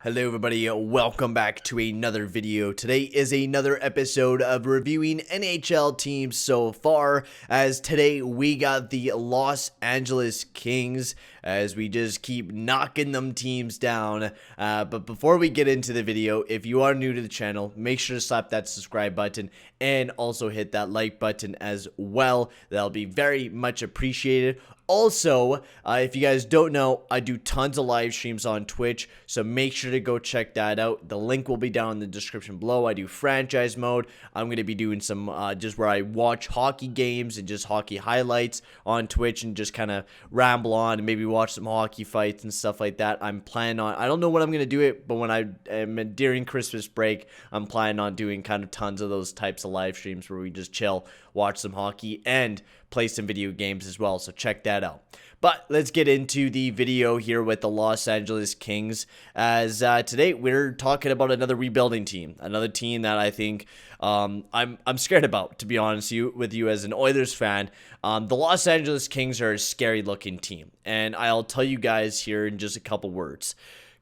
Hello everybody, welcome back to another video. Today is another episode of reviewing NHL teams so far, as today we got the Los Angeles Kings as we just keep knocking them teams down. But before we get into the video, if you are new to the channel, make sure to slap that subscribe button and also hit that like button as well. That'll be very much appreciated. Also, if you guys don't know, I do tons of live streams on Twitch, so make sure to go check that out. The link will be down in the description below. I do franchise mode. I'm going to be doing some just where I watch hockey games and just hockey highlights on Twitch and just kind of ramble on and maybe watch some hockey fights and stuff like that. I'm planning on, I don't know when I'm going to do it, but when I am during Christmas break, I'm planning on doing kind of tons of those types of live streams where we just chill, watch some hockey, and play some video games as well, so check that out. But let's get into the video here with the Los Angeles Kings, as today we're talking about another rebuilding team, another team that I think I'm scared about, to be honest with you as an Oilers fan. The Los Angeles Kings are a scary looking team, and I'll tell you guys here in just a couple words.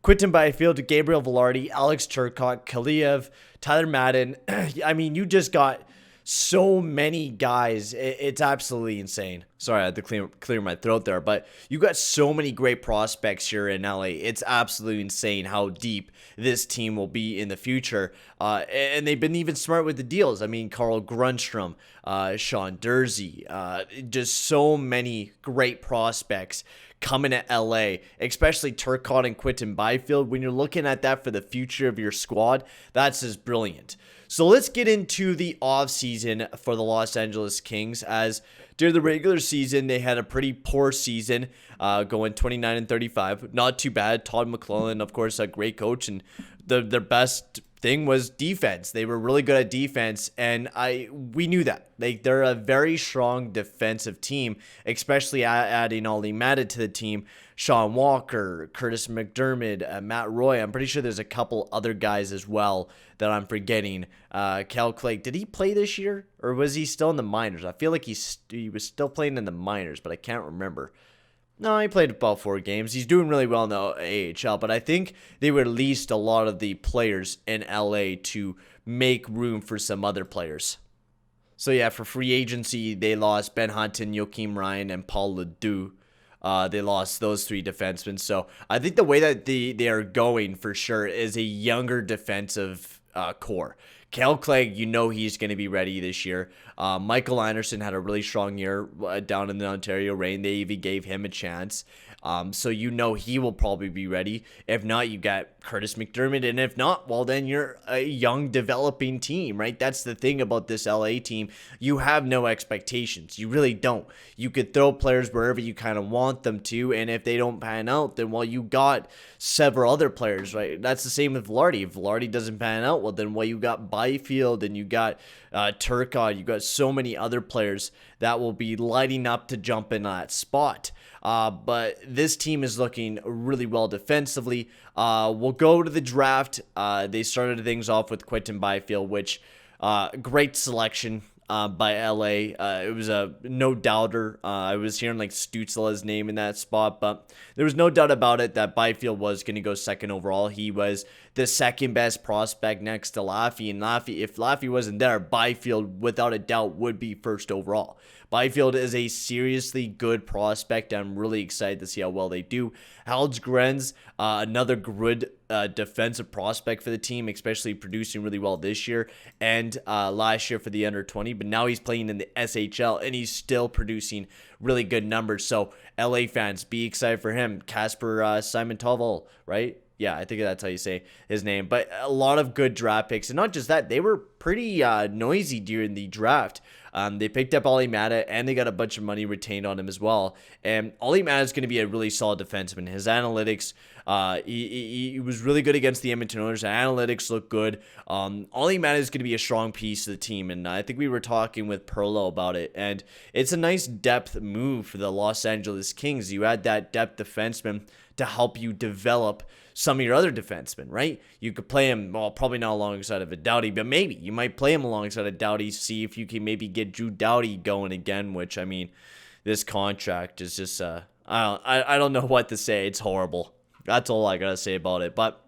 Quinton Byfield, Gabriel Vilardi, Alex Turcotte, Kaliev, Tyler Madden. I mean, you just got so many guys. It's absolutely insane. Sorry, I had to clear my throat there, but you got so many great prospects here in LA. It's absolutely insane how deep this team will be in the future. And they've been even smart with the deals. I mean, Carl Grundstrom, Sean Durzi, just so many great prospects coming to LA, especially Turcotte and Quinton Byfield. When you're looking at that for the future of your squad, that's just brilliant. So let's get into the offseason for the Los Angeles Kings, as during the regular season, they had a pretty poor season, going 29-35. Not too bad. Todd McLellan, of course, a great coach, and their best thing was defense. They were really good at defense, and we knew that. They're a very strong defensive team, especially adding Ollie Matted to the team. Sean Walker, Curtis McDermott, Matt Roy. I'm pretty sure there's a couple other guys as well that I'm forgetting. Cal Clay, did he play this year, or was he still in the minors? I feel like he was still playing in the minors, but I can't remember. No, he played about 4 games. He's doing really well in the AHL, but I think they released a lot of the players in LA to make room for some other players. So yeah, for free agency, they lost Ben Hunton, Joakim Ryan, and Paul Ledoux. They lost those 3 defensemen. So I think the way that they are going for sure is a younger defensive core. Cal Clegg, you know he's going to be ready this year. Michael Anderson had a really strong year down in the Ontario Reign. They even gave him a chance. So you know he will probably be ready. If not, you got Curtis McDermott. And if not, well, then you're a young developing team, right? That's the thing about this LA team. You have no expectations. You really don't. You could throw players wherever you kind of want them to. And if they don't pan out, then, well, you got several other players, right? That's the same with Vilardi. If Vilardi doesn't pan out, well, then, well, you got Byfield and you got Turcotte. You got so many other players that will be lighting up to jump in that spot. But this team is looking really well defensively. We'll go to the draft. They started things off with Quinton Byfield, which great selection by LA. It was a no doubter. I was hearing like Stutzla's name in that spot, but there was no doubt about it that Byfield was going to go second overall. He was the second best prospect next to Laffy, and if Laffy wasn't there, Byfield without a doubt would be first overall. Byfield is a seriously good prospect. I'm really excited to see how well they do. Hallsgren's another good defensive prospect for the team, especially producing really well this year and last year for the under-20. But now he's playing in the SHL, and he's still producing really good numbers. So LA fans, be excited for him. Casper Simon Toval, right? Yeah, I think that's how you say his name. But a lot of good draft picks. And not just that, they were pretty noisy during the draft. They picked up Ollie Matted, and they got a bunch of money retained on him as well. And Ollie Matted is going to be a really solid defenseman. His analytics, he was really good against the Edmonton Oilers. Analytics look good. Ollie Matted is going to be a strong piece of the team, and I think we were talking with Perlo about it. And it's a nice depth move for the Los Angeles Kings. You add that depth defenseman to help you develop some of your other defensemen, right? You could play him, well, probably not alongside of a Doughty, but maybe you might play him alongside of Doughty, see if you can maybe get Drew Doughty going again, which, I mean, this contract is just, I don't know what to say. It's horrible. That's all I got to say about it. But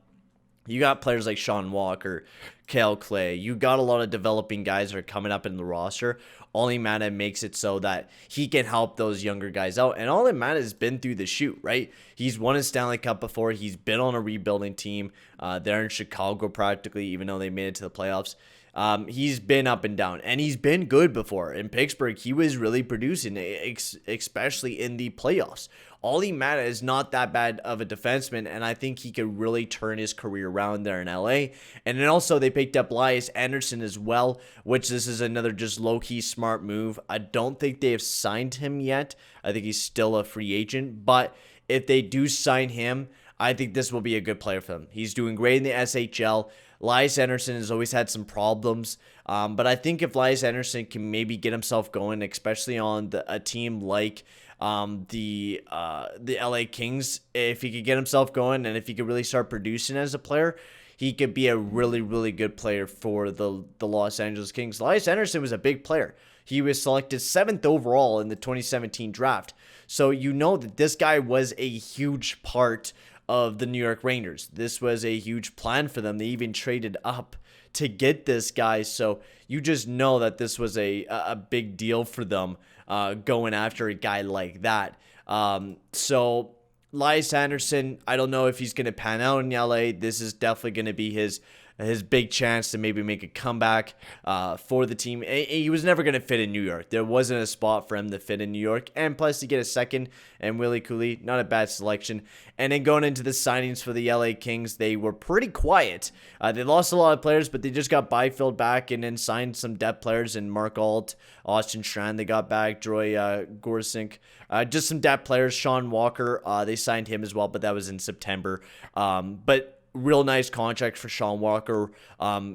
You got players like Sean Walker, Kale Clay. You got a lot of developing guys that are coming up in the roster. Ollie Mata makes it so that he can help those younger guys out. And Ollie Mata has been through the chute, right? He's won a Stanley Cup before. He's been on a rebuilding team there in Chicago practically, even though they made it to the playoffs. He's been up and down, and he's been good before. In Pittsburgh, he was really producing, especially in the playoffs. Ollie Mata is not that bad of a defenseman, and I think he could really turn his career around there in LA. And then also they picked up Elias Anderson as well, which this is another just low-key smart move. I don't think they have signed him yet. I think he's still a free agent, but if they do sign him, I think this will be a good player for them. He's doing great in the SHL. Elias Anderson has always had some problems, but I think if Elias Anderson can maybe get himself going, especially on a team like the LA Kings, if he could get himself going and if he could really start producing as a player, he could be a really, really good player for the Los Angeles Kings. Elias Anderson was a big player. He was selected 7th overall in the 2017 draft. So you know that this guy was a huge part of the New York Rangers. This was a huge plan for them. They even traded up to get this guy. So you just know that this was a big deal for them going after a guy like that. So Elias Anderson, I don't know if he's going to pan out in LA. This is definitely going to be his big chance to maybe make a comeback for the team. He was never going to fit in New York. There wasn't a spot for him to fit in New York. And plus, to get a second and Willie Cooley, not a bad selection. And then going into the signings for the LA Kings, they were pretty quiet. They lost a lot of players, but they just got Byfield back and then signed some depth players in Mark Alt, Austin Strand. They got back Droy Gorsink. Just some depth players. Sean Walker, they signed him as well, but that was in September. But real nice contract for Sean Walker.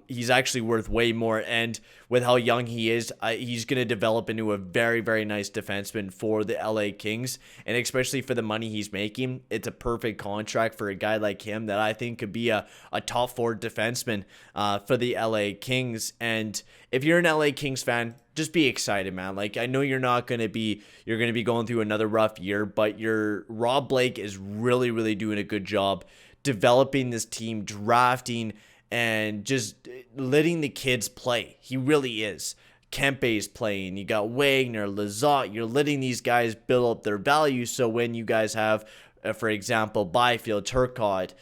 He's actually worth way more, and with how young he is, he's going to develop into a very, very nice defenseman for the LA Kings, and especially for the money he's making, it's a perfect contract for a guy like him that I think could be a top 4 defenseman for the LA Kings. And if you're an LA Kings fan, just be excited, man. Like, I know you're going to be going through another rough year, but your Rob Blake is really, really doing a good job developing this team, drafting, and just letting the kids play. He really is. Kempe is playing. You got Wagner, Lizotte. You're letting these guys build up their value. So when you guys have, for example, Byfield, Turcotte,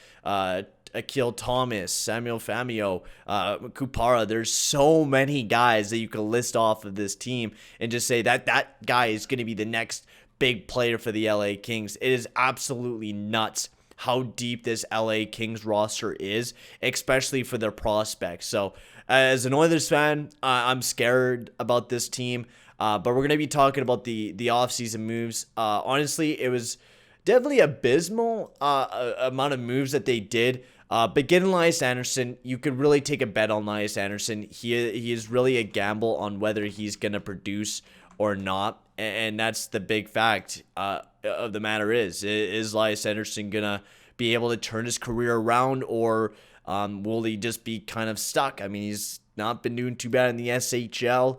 Akil Thomas, Samuel Famio, Kupara, there's so many guys that you can list off of this team and just say that guy is going to be the next big player for the LA Kings. It is absolutely nuts how deep this LA Kings roster is, especially for their prospects. So as an Oilers fan, I'm scared about this team, but we're going to be talking about the offseason moves. Honestly, it was definitely abysmal amount of moves that they did. But getting Elias Anderson, you could really take a bet on Elias Anderson. He is really a gamble on whether he's going to produce or not. And that's the big fact of the matter is Elias Anderson going to be able to turn his career around, or will he just be kind of stuck? I mean, he's not been doing too bad in the SHL.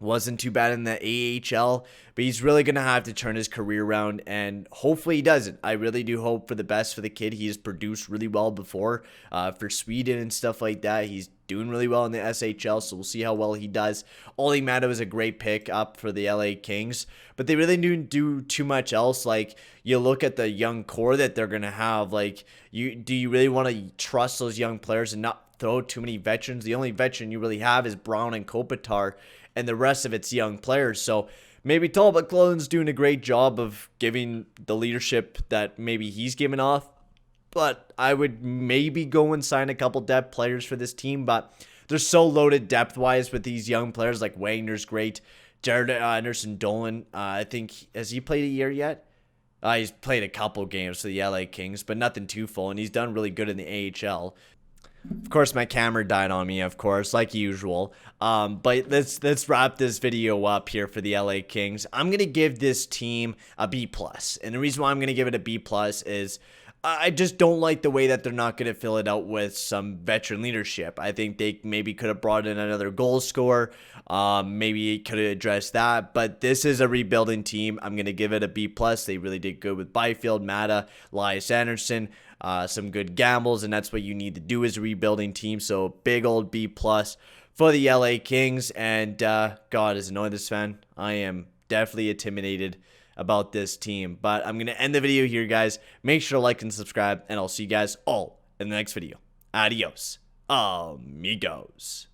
Wasn't too bad in the AHL, but he's really going to have to turn his career around, and hopefully he doesn't. I really do hope for the best for the kid. He's produced really well before for Sweden and stuff like that. He's doing really well in the SHL, so we'll see how well he does. Ollie Mata was a great pick up for the LA Kings, but they really didn't do too much else. Like, you look at the young core that they're going to have, like, do you really want to trust those young players and not throw too many veterans? The only veteran you really have is Brown and Kopitar, and the rest of it's young players. So maybe Talbot Cloden's doing a great job of giving the leadership that maybe he's giving off, but I would maybe go and sign a couple depth players for this team. But they're so loaded depth-wise with these young players. Like, Wagner's great. Jared Anderson-Dolan, I think, has he played a year yet? He's played a couple games for the LA Kings, but nothing too full, and he's done really good in the AHL. Of course, my camera died on me, of course, like usual. But let's wrap this video up here for the LA Kings. I'm going to give this team a B+. And the reason why I'm going to give it a B+ is I just don't like the way that they're not going to fill it out with some veteran leadership. I think they maybe could have brought in another goal scorer. Maybe could have addressed that. But this is a rebuilding team. I'm going to give it a B+. They really did good with Byfield, Mata, Elias Anderson. some good gambles, and that's what you need to do as a rebuilding team. So big old B+ for the LA Kings. And God, as an Oilers fan, I am definitely intimidated about this team. But I'm going to end the video here, guys. Make sure to like and subscribe, and I'll see you guys all in the next video. Adios, amigos.